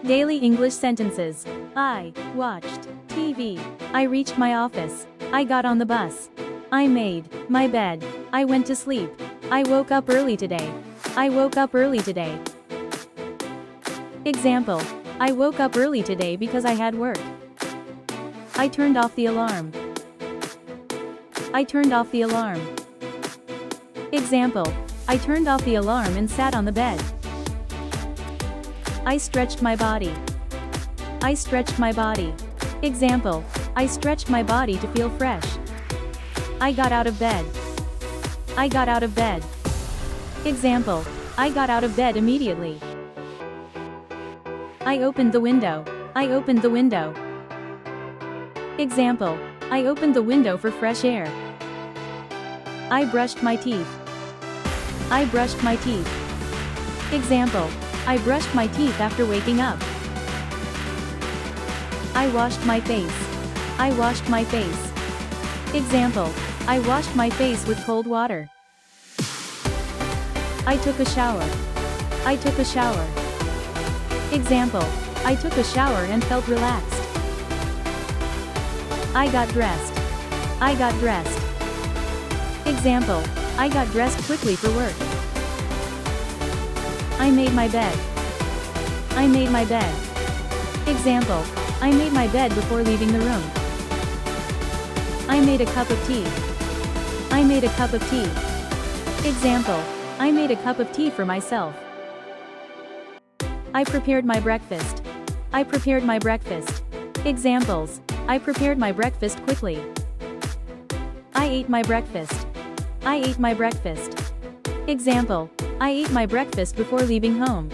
Daily English sentences. I watched TV. I reached my office. I got on the bus. I made my bed. I went to sleep. I woke up early today. I woke up early today. Example. I woke up early today because I had work. I turned off the alarm. I turned off the alarm. Example. I turned off the alarm and sat on the bed. I stretched my body. I stretched my body. Example. I stretched my body to feel fresh. I got out of bed. I got out of bed. Example. I got out of bed immediately. I opened the window. I opened the window. Example. I opened the window for fresh air. I brushed my teeth. I brushed my teeth. Example. I brushed my teeth after waking up. I washed my face. I washed my face. Example. I washed my face with cold water. I took a shower. I took a shower. Example. I took a shower and felt relaxed. I got dressed. I got dressed. Example. I got dressed quickly for work. I made my bed. I made my bed. Example. I made my bed before leaving the room. I made a cup of tea. I made a cup of tea. Example. I made a cup of tea for myself. I prepared my breakfast. I prepared my breakfast. Examples. I prepared my breakfast quickly. I ate my breakfast. I ate my breakfast. Example. I ate my breakfast before leaving home.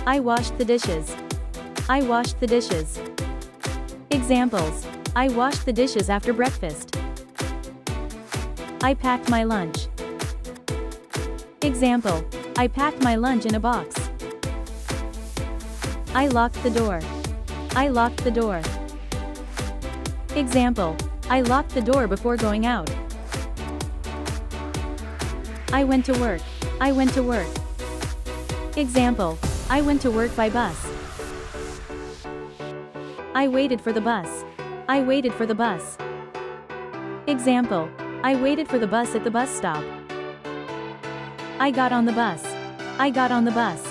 I washed the dishes. I washed the dishes. Examples. I washed the dishes after breakfast. I packed my lunch. Example. I packed my lunch in a box. I locked the door. I locked the door. Example. I locked the door before going out. I went to work. I went to work. Example. I went to work by bus. I waited for the bus. I waited for the bus. Example. I waited for the bus at the bus stop. I got on the bus. I got on the bus.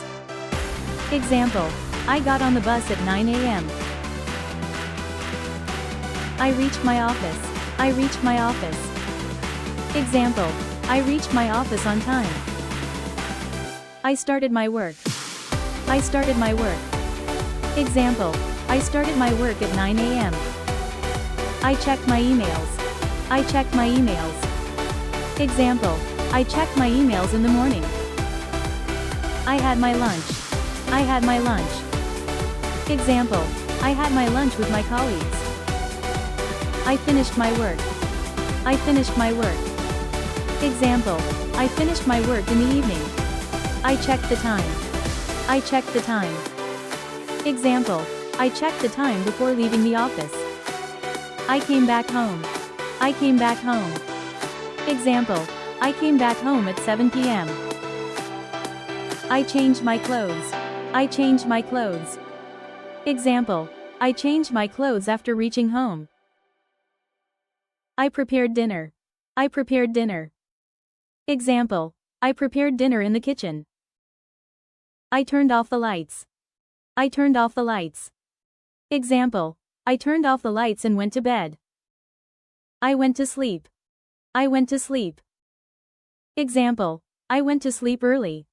Example. I got on the bus at 9 a.m. I reached my office. I reached my office. Example. I reached my office on time. I started my work. I started my work. Example. I started my work at 9 a.m. I checked my emails. I checked my emails. Example. I checked my emails in the morning. I had my lunch. I had my lunch. Example. I had my lunch with my colleagues. I finished my work. I finished my work. Example. I finished my work in the evening. I checked the time. I checked the time. Example. I checked the time before leaving the office. I came back home. I came back home. Example. I came back home at 7 p.m. I changed my clothes. I changed my clothes. Example. I changed my clothes after reaching home. I prepared dinner. I prepared dinner. Example. I prepared dinner in the kitchen. I turned off the lights. I turned off the lights. Example. I turned off the lights and went to bed. I went to sleep. I went to sleep. Example. I went to sleep early.